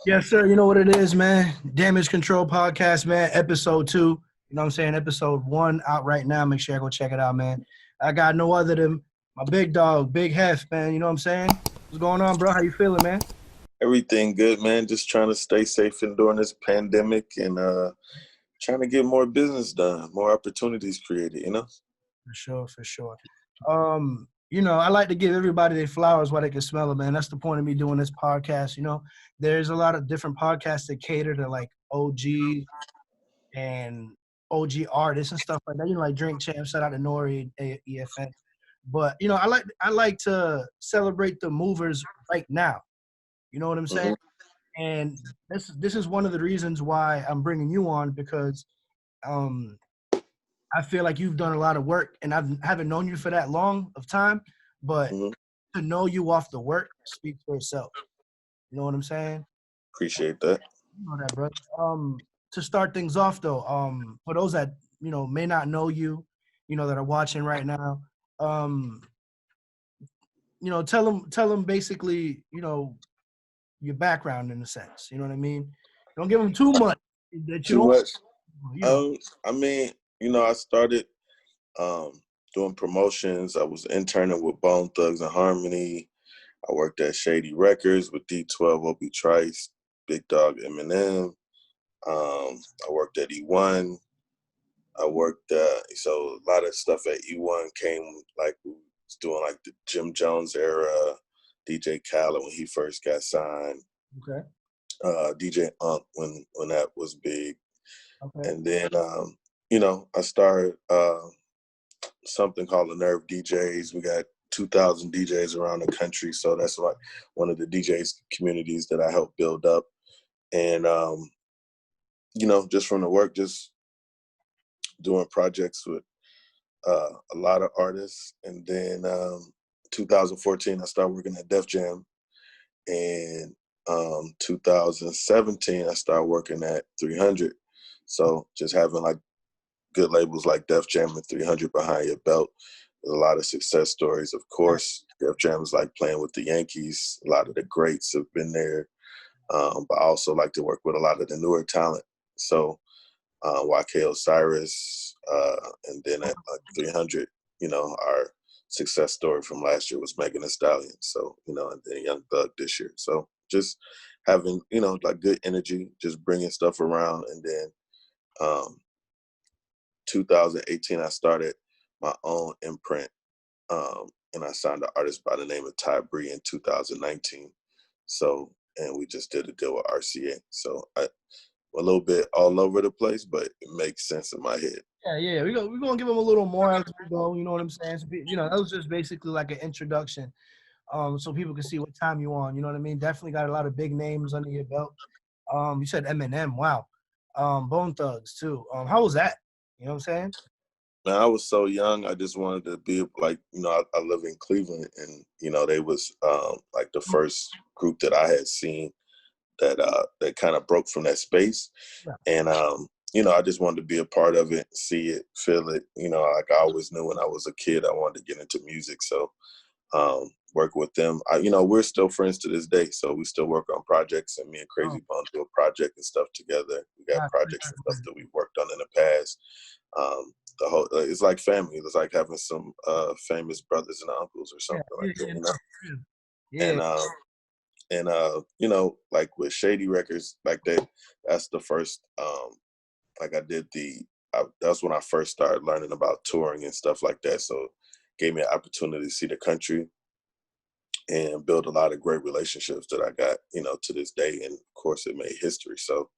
Yes, sir. You know what it is, man. Damage Control Podcast, man. Episode 2. You know what I'm saying? Episode 1 out right now. Make sure I go check it out, man. I got no other than my big dog, Big Heff, man. You know what I'm saying? What's going on, bro? How you feeling, man? Everything good, man. Just trying to stay safe and during this pandemic and trying to get more business done, more opportunities created. For sure, for sure. I like to give everybody their flowers while they can smell it, man. That's the point of me doing this podcast. There's a lot of different podcasts that cater to like OG and OG artists and stuff like that. Like Drink Champ, shout out to Nori, EFN. But I like to celebrate the movers right now. You know what I'm saying? hmm And this is one of the reasons why I'm bringing you on because um, I feel like you've done a lot of work, and haven't known you for that long of time, but hmm to know you off the work speaks for itself. You know what I'm saying? Appreciate that. You know that, bro. To start things off, though, for those that may not know you, that are watching right now, um, tell them basically, your background in a sense. You know what I mean? Don't give them too much that you Too don't, much. you know. I mean, I started um, doing promotions. I was interning with Bone Thugz-N-Harmony. I worked at Shady Records with D12, Ob Trice, Big Dog Eminem. I worked at E1. I worked so a lot of stuff at E1 came like we was doing like the Jim Jones era, DJ Khaled when he first got signed, Okay. DJ Unk when that was big, Okay. and then I started something called the Nerve DJs. We got 2,000 DJs around the country, so that's like one of the DJs communities that I helped build up, and just from the work, just doing projects with a lot of artists. And then 2014, I started working at Def Jam. And 2017, I started working at 300. So just having like good labels like Def Jam and 300 behind your belt. There's a lot of success stories. Of course, Def Jam is like playing with the Yankees. A lot of the greats have been there. But I also like to work with a lot of the newer talent. So YK Osiris, and then at like 300, our success story from last year was Megan Thee Stallion. So, and then Young Thug this year. So just having, like good energy, just bringing stuff around. And then um, 2018, I started my own imprint, and I signed an artist by the name of Ty Bree in 2019. So, and we just did a deal with RCA. So a little bit all over the place, but it makes sense in my head. Yeah, yeah. We're gonna give them a little more as we go. You know what I'm saying? So, that was just basically like an introduction, so people can see what time you on. You know what I mean? Definitely got a lot of big names under your belt. You said Eminem. Wow. Bone Thugs too. How was that? You know what I'm saying? Man, I was so young. I just wanted to be like, I live in Cleveland, and they was like the first group that I had seen that kind of broke from that space, Yeah. and I just wanted to be a part of it, see it, feel it. Like I always knew when I was a kid, I wanted to get into music. So work with them. We're still friends to this day, so we still work on projects. And me and Oh, Crazy Bone do a project and stuff together. We got God. projects and stuff that we've worked on in the past. The whole it's like family. It's like having some famous brothers and uncles or Yeah, something yeah, like that, yeah, yeah. Yeah. And like with Shady Records, like that's the first. Like I did that's when I first started learning about touring and stuff like that. So it gave me an opportunity to see the country and build a lot of great relationships that I got, to this day. And of course, it made history. So,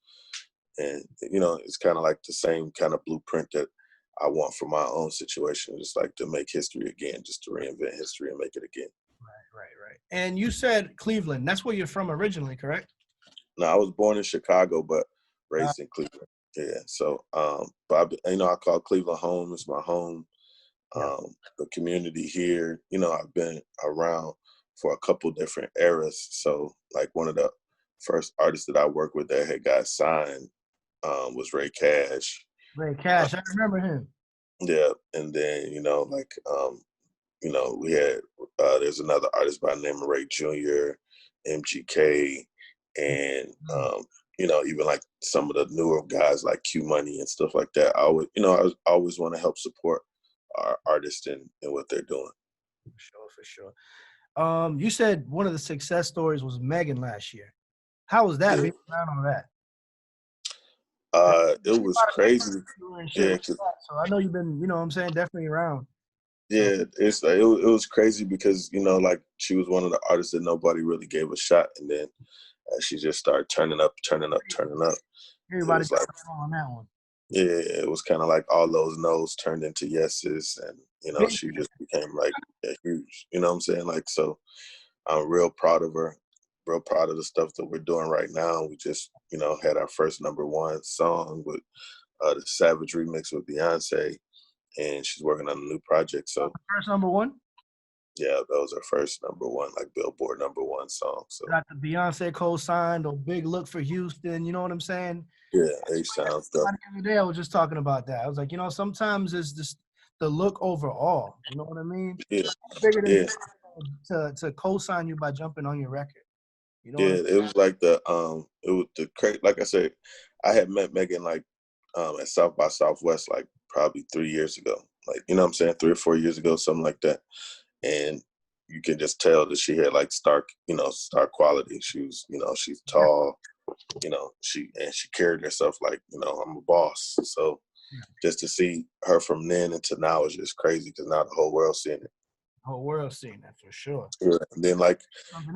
and it's kind of like the same kind of blueprint that I want for my own situation, just like to make history again, just to reinvent history and make it again. Right, right, right. And you said Cleveland. That's where you're from originally, correct? Now, I was born in Chicago, but Uh, raised in Cleveland. Yeah. So, but I call Cleveland home. It's my home. yeah. The community here, I've been around for a couple different eras. So, like one of the first artists that I worked with that had got signed was Ray Cash. Ray Uh, Cash. I remember him. yeah, and then like we had there's another artist by the name of Ray Jr., MGK, and you know, even like some of the newer guys like Q Money and stuff like that. I would, you know, I always want to help support our artists and what they're doing. For sure, for sure. You said one of the success stories was Megan last year. How was that Yeah. being around on that? It was crazy. Yeah, So I know you've been, you know what I'm saying, definitely around. So yeah, it's like, it was crazy because, you know, like she was one of the artists that nobody really gave a shot, and then she just started turning up. It everybody was like, on that one. yeah, it was kind of like all those no's turned into yeses, and you know, she just became like huge. You know what I'm saying? Like, so I'm real proud of her, real proud of the stuff that we're doing right now. We just, you know, had our first #1 song with the Savage remix with Beyonce, and she's working on a new project. So First #1? yeah, that was her first #1, like Billboard #1 song. So Got the Beyonce co-signed or big look for Houston, you know what I'm saying? yeah, H-Town stuff. The other day I was just talking about that. I was like, you know, sometimes it's just the look overall. You know what I mean? Yeah, Bigger than yeah, to co-sign you by jumping on your record. You know what yeah. It was like it was the like I said, I had met Megan like at South by Southwest like probably 3 years ago. Like, you know what I'm saying, 3 or 4 years ago, something like that. And you can just tell that she had like star quality. She was, you know, she's tall, you know, she carried herself like, you know, I'm a boss. So just to see her from then into now is just crazy because now the whole world's seeing it. whole world seeing that for sure. Yeah. And then like,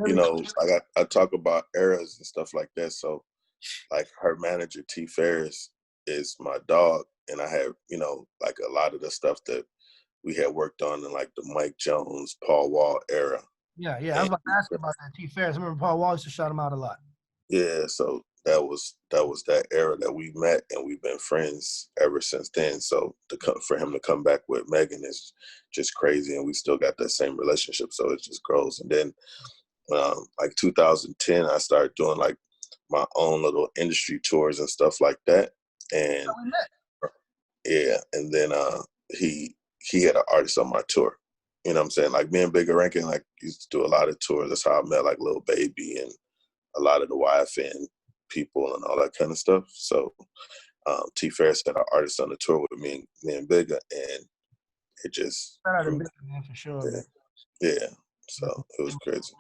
you know, like I talk about eras and stuff like that. So like her manager T Ferris is my dog, and I have, you know, like a lot of the stuff that we had worked on in like the Mike Jones, Paul Wall era. Yeah, I was And about to ask about that T Ferris. I remember Paul Wall used to shout him out a lot. yeah, so that era that we met, and we've been friends ever since then. So for him to come back with Megan is just crazy, and we still got that same relationship. So it just grows. And then like 2010, I started doing like my own little industry tours and stuff like that. And yeah, and then he had an artist on my tour. You know what I'm saying? Like me and Bigger Rankin like used to do a lot of tours. That's how I met like Lil Baby and a lot of the YFN people and all that kind of stuff. So T Ferris had an artist on the tour with me and Bigger, and it just Shout out to grew. Big Man for sure, Yeah. man. Yeah. So it was crazy.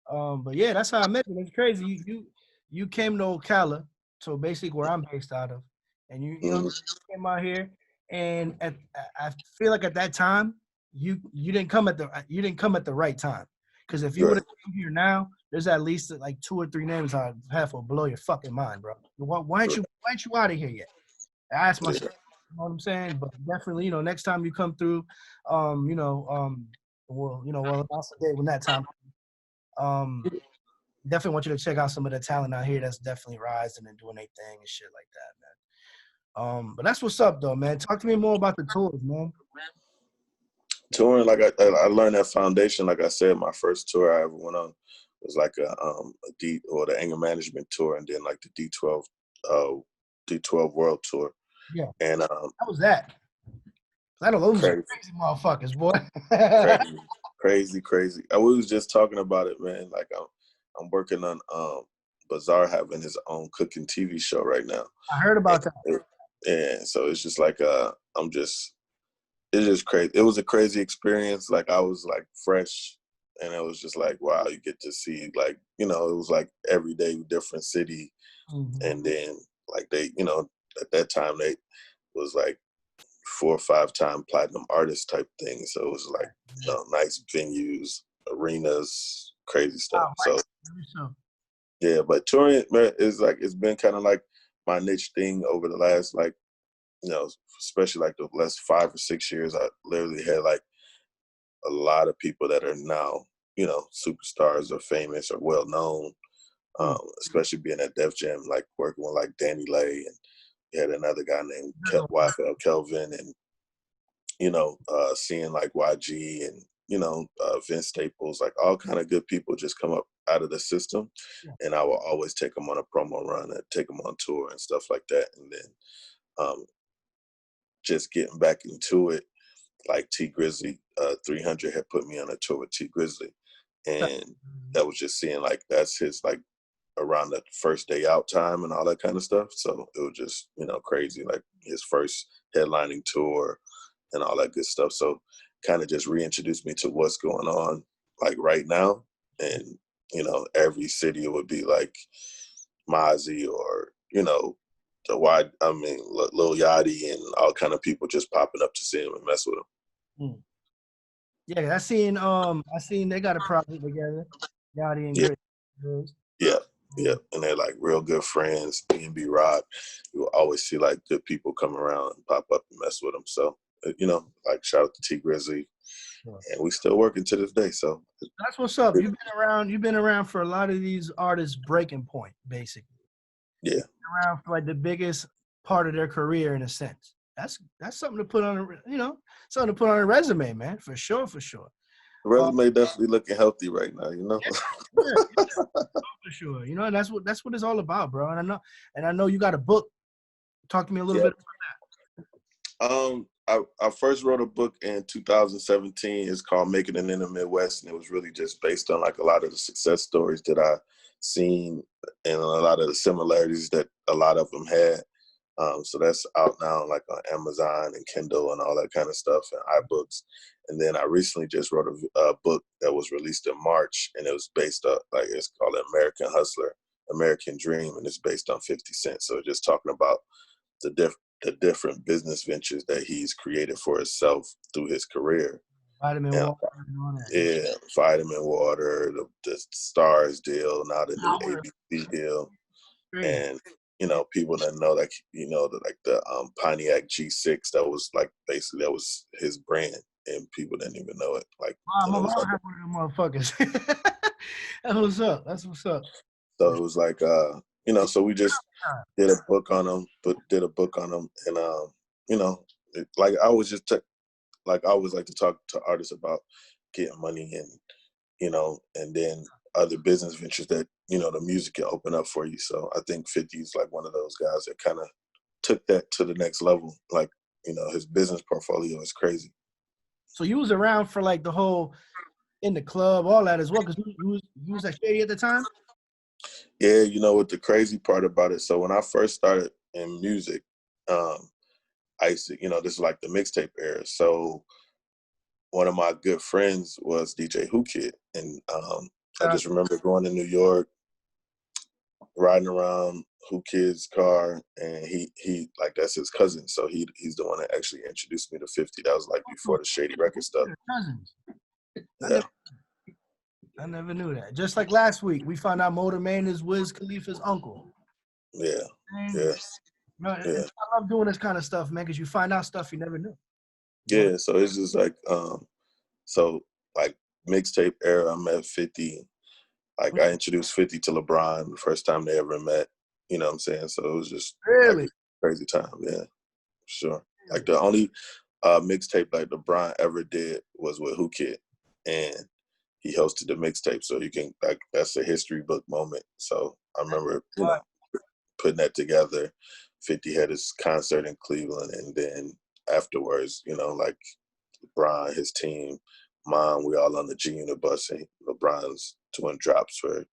But yeah, that's how I met you. It's crazy. You came to Ocala, so basically where I'm based out of, and you know, you came out here, and I feel like at that time you didn't come at the right time, because if you would Right. have come here now, there's at least like 2 or 3 names I'd have will blow your fucking mind, bro. Why ain't you out of here yet? I asked myself, you know what I'm saying? But definitely, you know, next time you come through, well, that's the day when that time. Definitely want you to check out some of the talent out here that's definitely rising and doing their thing and shit like that, man. But that's what's up, though, man. Talk to me more about the tours, man. Touring, like I learned that foundation. Like I said, my first tour I ever went on was like a the anger management tour, and then like the D12 World Tour. Yeah. And How was that? I know those crazy, crazy motherfuckers, boy. crazy. I was just talking about it, man. Like I'm working on Bazaar having his own cooking TV show right now. I heard about that. And so it's just like it's just crazy. It was a crazy experience. Like I was like fresh, and it was just like, wow, you get to see like, you know, it was like every day different city. And then like they, you know, at that time they was like 4 or 5 time platinum artist type thing. So it was like, you know, nice venues, arenas, crazy stuff. So yeah, but touring is like, it's been kind of like my niche thing over the last like, you know, especially like the last 5 or 6 years. I literally had like a lot of people that are now, you know, superstars or famous or well known, especially being at Def Jam, like working with like Danny Lay, and you had another guy named YFL Kelvin, and you know, seeing like YG and, you know, Vince Staples, like all kind of good people just come up out of the system, and I will always take them on a promo run and take them on tour and stuff like that. And then just getting back into it, like T Grizzly 300 had put me on a tour with T Grizzly, and that was just seeing like that's his like around the first day out time and all that kind of stuff. So it was just, you know, crazy, like his first headlining tour and all that good stuff. So kind of just reintroduced me to what's going on like right now. And, you know, every city it would be like Mozzie or, you know, Lil Yachty and all kind of people just popping up to see him and mess with him. Hmm. Yeah, I seen they got a project together, Yachty and Yeah. Grit. Yeah. Yeah, and they're like real good friends. Me and B Rob, you will always see like good people come around and pop up and mess with them. So, you know, like shout out to T Grizzly, and we still working to this day. So that's what's up. You've been around for a lot of these artists' breaking point, basically. Yeah, Around for like the biggest part of their career in a sense. That's something to put on something to put on a resume, man, for sure, for sure. the resume definitely looking healthy right now. You know, Yeah, for sure. You know, and that's what it's all about, bro. And I know you got a book. Talk to me a little bit about that. I first wrote a book in 2017. It's called Making It in the Midwest, and it was really just based on like a lot of the success stories that I seen and a lot of the similarities that a lot of them had. So that's out now, like on Amazon and Kindle and all that kind of stuff, and iBooks. And then I recently just wrote a book that was released in March, and it was based on like it's called American Hustler, American Dream, and it's based on 50 Cent. So just talking about the different business ventures that he's created for himself through his career. vitamin And, water and all that. yeah, Vitamin Water, the Stars deal, now the new ABC deal, and you know, people that know, like, you know, the Pontiac G6, that was like basically that was his brand, and people didn't even know it. Like, Wow, and my it was mom like, had one of them motherfuckers. That's what's up. That's what's up. so it was like, you know, so we just did a book on him, and you know, like I always like I always like to talk to artists about getting money and, you know, and then other business ventures that, you know, the music can open up for you. So I think 50 is like one of those guys that kind of took that to the next level. Like, you know, his business portfolio is crazy. So you was around for like the whole in the club, all that as well, because you was at Shady at the time. Yeah, you know what the crazy part about it. So when I first started in music, I used to, you know, this is like the mixtape era. So one of my good friends was DJ Who Kid, and I just remember going to New York, riding around Who Kid's car, and he like that's his cousin, so he's the one that actually introduced me to 50. That was like before the Shady record stuff. Cousins. Yeah, I never knew that. Just like last week, we found out Motor Man is Wiz Khalifa's uncle. yeah, Man, yeah, no, yeah. I love doing this kind of stuff, man, because you find out stuff you never knew. Yeah, so it's just like so like mixtape era, I met 50. Like I introduced 50 to LeBron the first time they ever met. You know what I'm saying? So it was just Really? like a crazy time, yeah. Sure. Like the only mixtape like LeBron ever did was with Who Kid, and he hosted the mixtape. So you can like that's a history book moment. So I remember, you know, putting that together. 50 had his concert in Cleveland, and then afterwards, you know, like LeBron, his team, mom, we all on the G Unit bus, and LeBron's doing drops for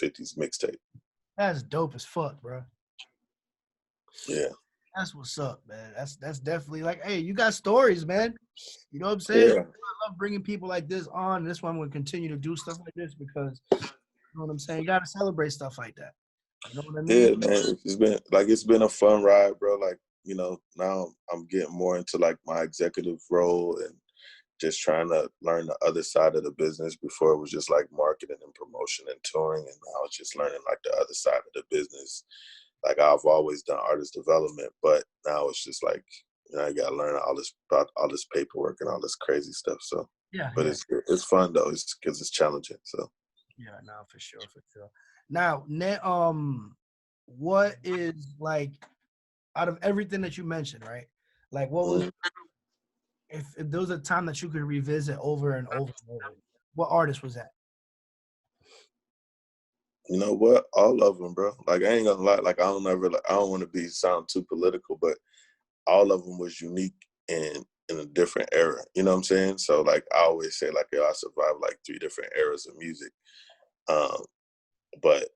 50's mixtape. That's dope as fuck, bro. Yeah. That's what's up, man. That's definitely like, hey, you got stories, man. You know what I'm saying? Yeah. I love bringing people like this on. This one will continue to do stuff like this because, you know what I'm saying? You got to celebrate stuff like that. You know what I mean? Yeah, man. It's been a fun ride, bro. Like, you know, now I'm getting more into like my executive role and just trying to learn the other side of the business. Before it was just like marketing and promotion and touring, and now it's just learning like the other side of the business. Like I've always done artist development, but now it's just like, you know, I got to learn all this about all this paperwork and all this crazy stuff. So, Yeah. but it's fun though. It's because it's challenging. So. Yeah, no, for sure, for sure. Now, what is like out of everything that you mentioned, right? Like, what was if there was a time that you could revisit over and over and over? What artist was that? You know what? All of them, bro. Like I ain't gonna lie. Like I don't want to sound too political, but all of them was unique in a different era. You know what I'm saying? So like I always say, like, I survived like 3 different eras of music. But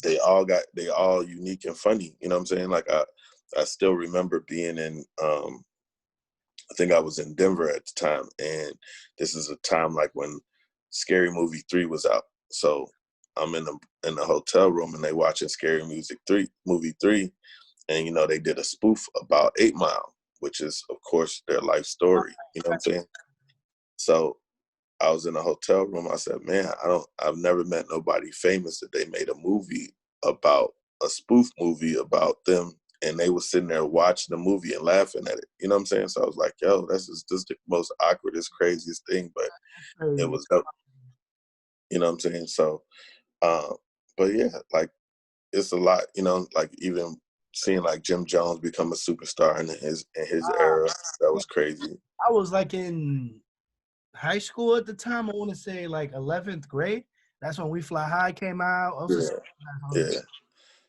they all unique and funny. You know what I'm saying? Like I still remember being in I think I was in Denver at the time, and this is a time like when Scary Movie 3 was out. So I'm in the hotel room and they watching Scary Movie 3, and you know they did a spoof about 8 Mile, which is of course their life story. You know what I'm saying? So I was in a hotel room. I said, man, I've never met nobody famous that they made a movie about, a spoof movie about them, and they were sitting there watching the movie and laughing at it. You know what I'm saying? So I was like, yo, this is the most awkwardest, craziest thing, but it was dope. You know what I'm saying? So, but yeah, like it's a lot, you know, like even seeing like Jim Jones become a superstar in his era, that was crazy. I was like in high school at the time. I want to say like 11th grade. That's when We Fly High came out. Yeah.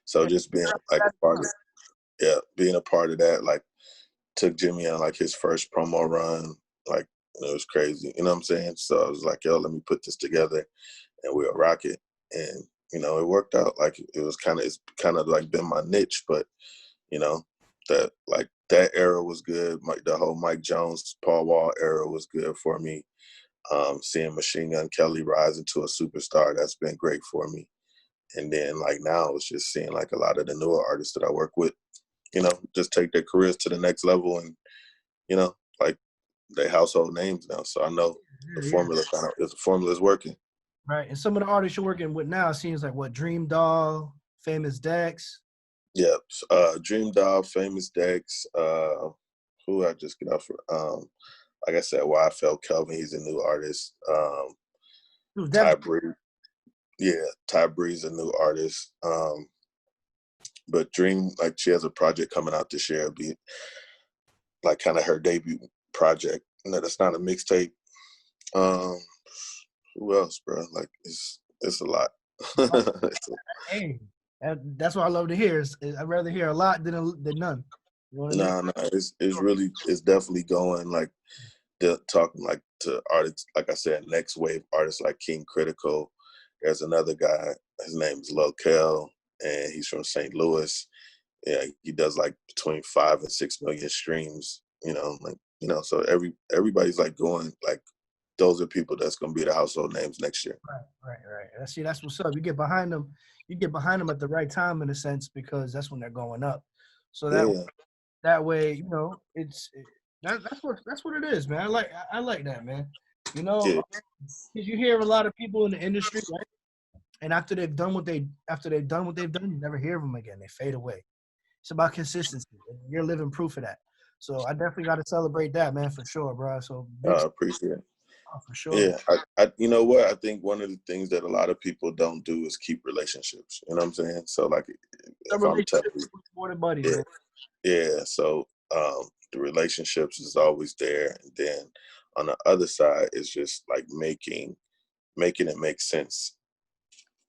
So just being like a part of, being a part of that, like took Jimmy on like his first promo run, like it was crazy. You know what I'm saying? So I was like, yo, let me put this together and we'll rock it. And, you know, it worked out. Like it's kind of like been my niche, but you know, that era was good. The whole Mike Jones, Paul Wall era was good for me. Seeing Machine Gun Kelly rise into a superstar, that's been great for me. And then like now it's just seeing like a lot of the newer artists that I work with, you know, just take their careers to the next level, and you know, like they household names now. So I know the formula is working. Right. And some of the artists you're working with now seems like what, Dream Doll, Famous Dex. Yeah. Dream Doll, Famous Dex, who I just get off for, like I said, YFL Kelvin, he's a new artist. Ty Bree. Yeah, Ty Bree's a new artist. But Dream, like she has a project coming out this year. It'll be like kind of her debut project. No, that's not a mixtape. Who else, bro? Like it's a lot. Hey, that's what I love to hear. I'd rather hear a lot than none. You know what I mean? It's definitely going like talking like to artists, like I said, next wave artists like King Critical. There's another guy, his name is Lil Kel, and he's from St. Louis. Yeah, he does like between 5 and 6 million streams, you know, like, you know, so everybody's like going, like those are people that's gonna be the household names next year. Right. See, that's what's up. You get behind them at the right time in a sense, because that's when they're going up. So that way, you know, that's what it is, man. I like that, man. You know, Yeah. because you hear a lot of people in the industry, right? And after they've done what they've done, you never hear of them again. They fade away. It's about consistency. You're living proof of that. So I definitely got to celebrate that, man, for sure, bro. So big I appreciate it. for sure. Yeah, I you know what? I think one of the things that a lot of people don't do is keep relationships. You know what I'm saying? So like, if I'm telling you, more than buddy, yeah, man. yeah. So the relationships is always there, and then on the other side is just like making it make sense.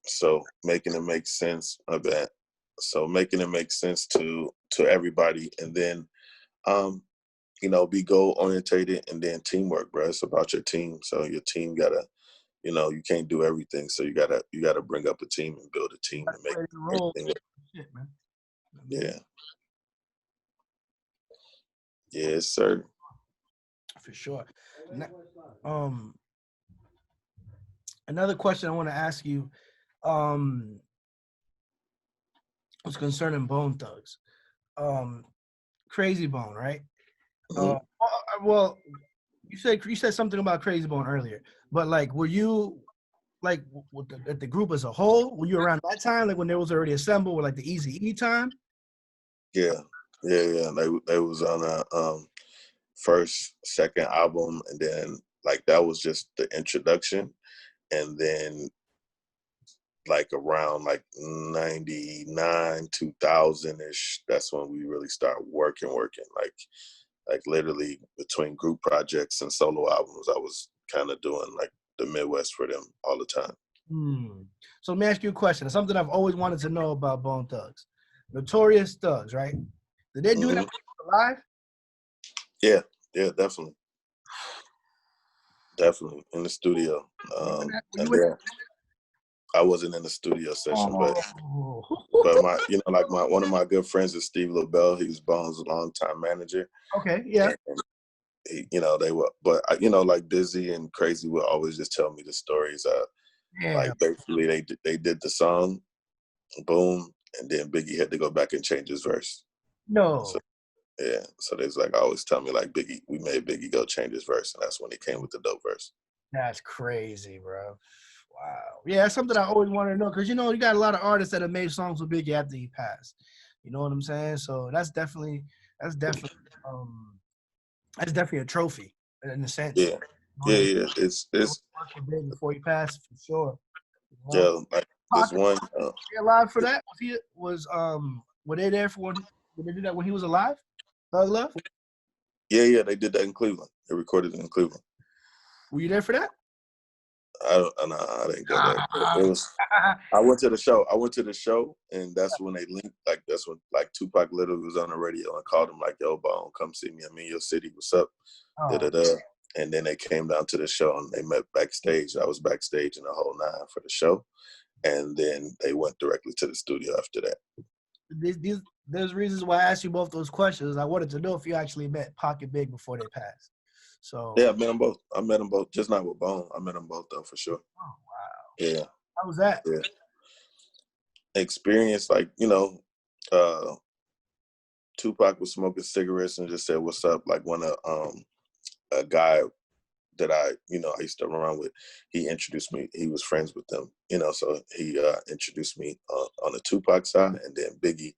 So making it make sense of that. So making it make sense to everybody, and then you know, be goal orientated, and then teamwork, bro. It's about your team. So your team gotta, you know, you can't do everything. So you gotta bring up a team and build a team and make everything. Shit, man. Yeah. Yes, sir. For sure. Um, another question I want to ask you, was concerning Bone Thugs. Crazy Bone, right? Mm-hmm. Well, you said something about Crazy Bone earlier, but like, were you like with the group as a whole? Were you around that time, like when there was already assembled with like the Easy E time? Yeah. They was on a first, second album, and then like that was just the introduction, and then like around like 99 2000-ish, that's when we really start working like literally between group projects and solo albums. I was kind of doing like the Midwest for them all the time. So let me ask you a question. It's something I've always wanted to know about Bone Thugs. Notorious Thugs, right? Did they do that live? Yeah, definitely in the studio. And then I wasn't in the studio session, but But one of my good friends is Steve LaBelle. He was Bones' longtime manager. Okay, yeah. And they were, but like Dizzy and Crazy would always just tell me the stories. Like basically they did the song, boom, and then Biggie had to go back and change his verse. No. So, yeah, so there's like always tell me like we made Biggie go change his verse, and that's when he came with the dope verse. That's crazy, bro. Wow. Yeah, that's something I always wanted to know because you got a lot of artists that have made songs with Biggie after he passed. You know what I'm saying? So that's definitely a trophy in a sense. Yeah, yeah. It's before he passed for sure. Yeah, like this one. Alive for that? Were they there for when they did that when he was alive? Thug Love? Yeah, they did that in Cleveland. They recorded it in Cleveland. Were you there for that? I didn't go there. It was. I went to the show, and that's when they linked. Like that's when Tupac literally was on the radio and called him like, "Yo, Bone, come see me. I'm in your city. What's up?" And then they came down to the show and they met backstage. I was backstage in the whole nine for the show, and then they went directly to the studio after that. There's reasons why I asked you both those questions. I wanted to know if you actually met Pac and Big before they passed. So yeah, I met them both. Just not with Bone. I met them both though for sure. Oh wow. Yeah. How was that? Yeah. Experience, Tupac was smoking cigarettes and just said, "What's up?" Like when a guy that I used to run with, he introduced me. He was friends with them, so he introduced me on the Tupac side, and then Biggie.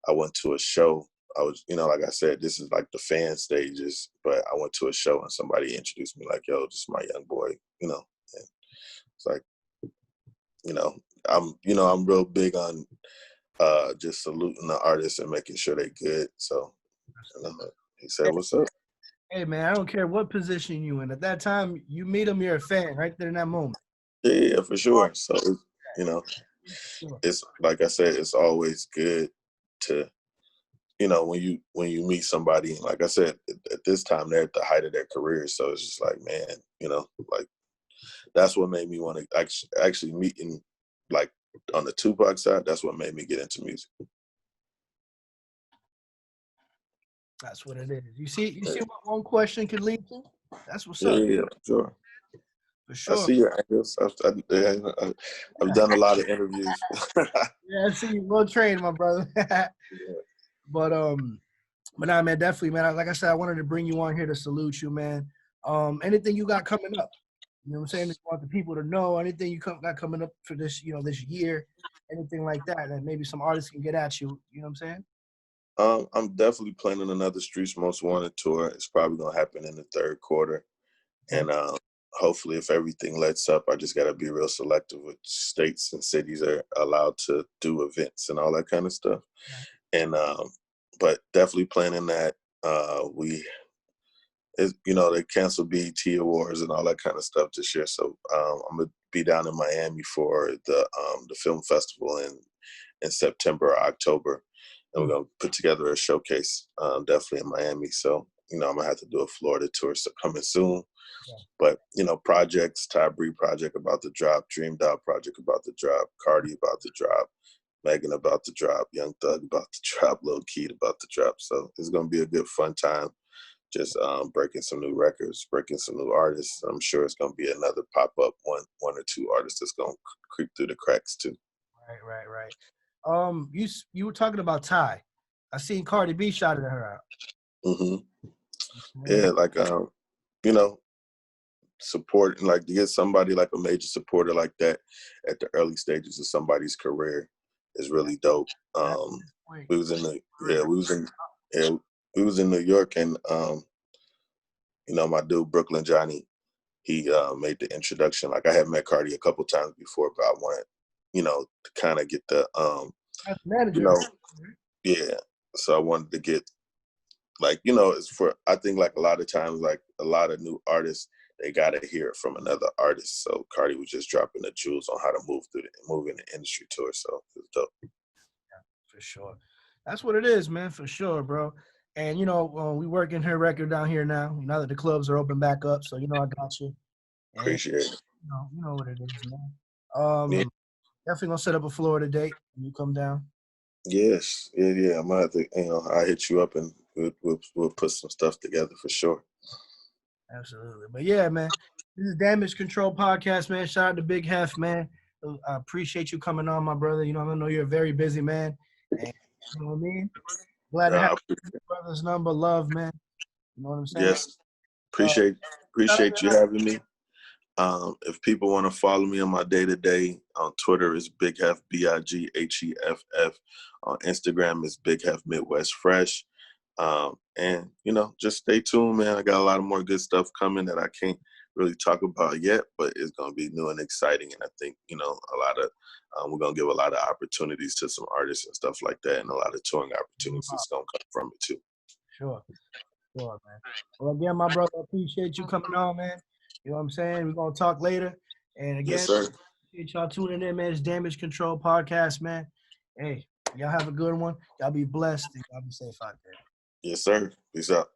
I went to a show. I was, like I said, this is like the fan stages, but I went to a show and somebody introduced me like, "Yo, this is my young boy," and it's like, I'm real big on just saluting the artists and making sure they good. So he said, "What's up?" Hey man, I don't care what position you in. At that time, you meet him, you're a fan right there in that moment. Yeah, for sure. So it's like I said, it's always good to when you meet somebody, like I said, at this time they're at the height of their career. So it's just like, man, like that's what made me want to actually meeting like on the Tupac side. That's what made me get into music. That's what it is. You see what one question could lead to? That's what's up. Yeah, sure. For sure. I see your angles. I've done a lot of interviews. Yeah, I see you. Well trained, my brother. Yeah. But nah, man, definitely, man. Like I said, I wanted to bring you on here to salute you, man. Anything you got coming up? You know what I'm saying? Just want the people to know anything you got coming up for this, this year, anything like that, and maybe some artists can get at you. You know what I'm saying? I'm definitely planning another Streets Most Wanted tour. It's probably gonna happen in the third quarter, and hopefully, if everything lets up, I just gotta be real selective with states and cities that are allowed to do events and all that kind of stuff. Yeah. And but definitely planning that. They canceled BET Awards and all that kind of stuff this year, so I'm gonna be down in Miami for the film festival in September or October. And we're going to put together a showcase, definitely in Miami. So, I'm going to have to do a Florida tour coming soon. Yeah. But, projects, Ty Bree project about to drop, Dream Doll project about to drop, Cardi about to drop, Megan about to drop, Young Thug about to drop, Lil Keed about to drop. So it's going to be a good, fun time. Just breaking some new records, breaking some new artists. I'm sure it's going to be another pop-up, one or two artists that's going to creep through the cracks too. Right. You were talking about Ty. I seen Cardi B shouted her out. Mm-hmm. Yeah, support, like to get somebody like a major supporter like that at the early stages of somebody's career is really dope. We was in New York, and my dude Brooklyn Johnny, he made the introduction. Like I had met Cardi a couple times before, but I wanted, to kind of get the yeah. So I wanted to get it's for, I think like a lot of times, like a lot of new artists, they got to hear it from another artist. So Cardi was just dropping the jewels on how to move in the industry tour. So it's dope. Yeah, for sure. That's what it is, man, for sure, bro. And, we working her record down here now that the clubs are open back up. So, I got you. And, appreciate it. You know what it is, man. Definitely gonna set up a Florida date when you come down. Yes, yeah. I might have to, I'll hit you up and we'll put some stuff together for sure. Absolutely. But yeah, man, this is Damage Control Podcast, man. Shout out to Big Heff, man. I appreciate you coming on, my brother. You know, I know you're a very busy man. And you know what I mean? Glad to have your brother's number. Love, man. You know what I'm saying? Yes, Uh, appreciate you having me. If people want to follow me on my day-to-day, on Twitter is Big Heff, BIGHEFF. On Instagram is Big Heff Midwest Fresh. And, just stay tuned, man. I got a lot of more good stuff coming that I can't really talk about yet, but it's going to be new and exciting. And I think, we're going to give a lot of opportunities to some artists and stuff like that, and a lot of touring opportunities that's going to come from it, too. Sure, man. Well, again, my brother, I appreciate you coming on, man. You know what I'm saying? We're going to talk later. And again, Yes, sir. appreciate y'all tuning in, man. It's Damage Control Podcast, man. Hey, y'all have a good one. Y'all be blessed and y'all be safe out there. Yes, sir. Peace out.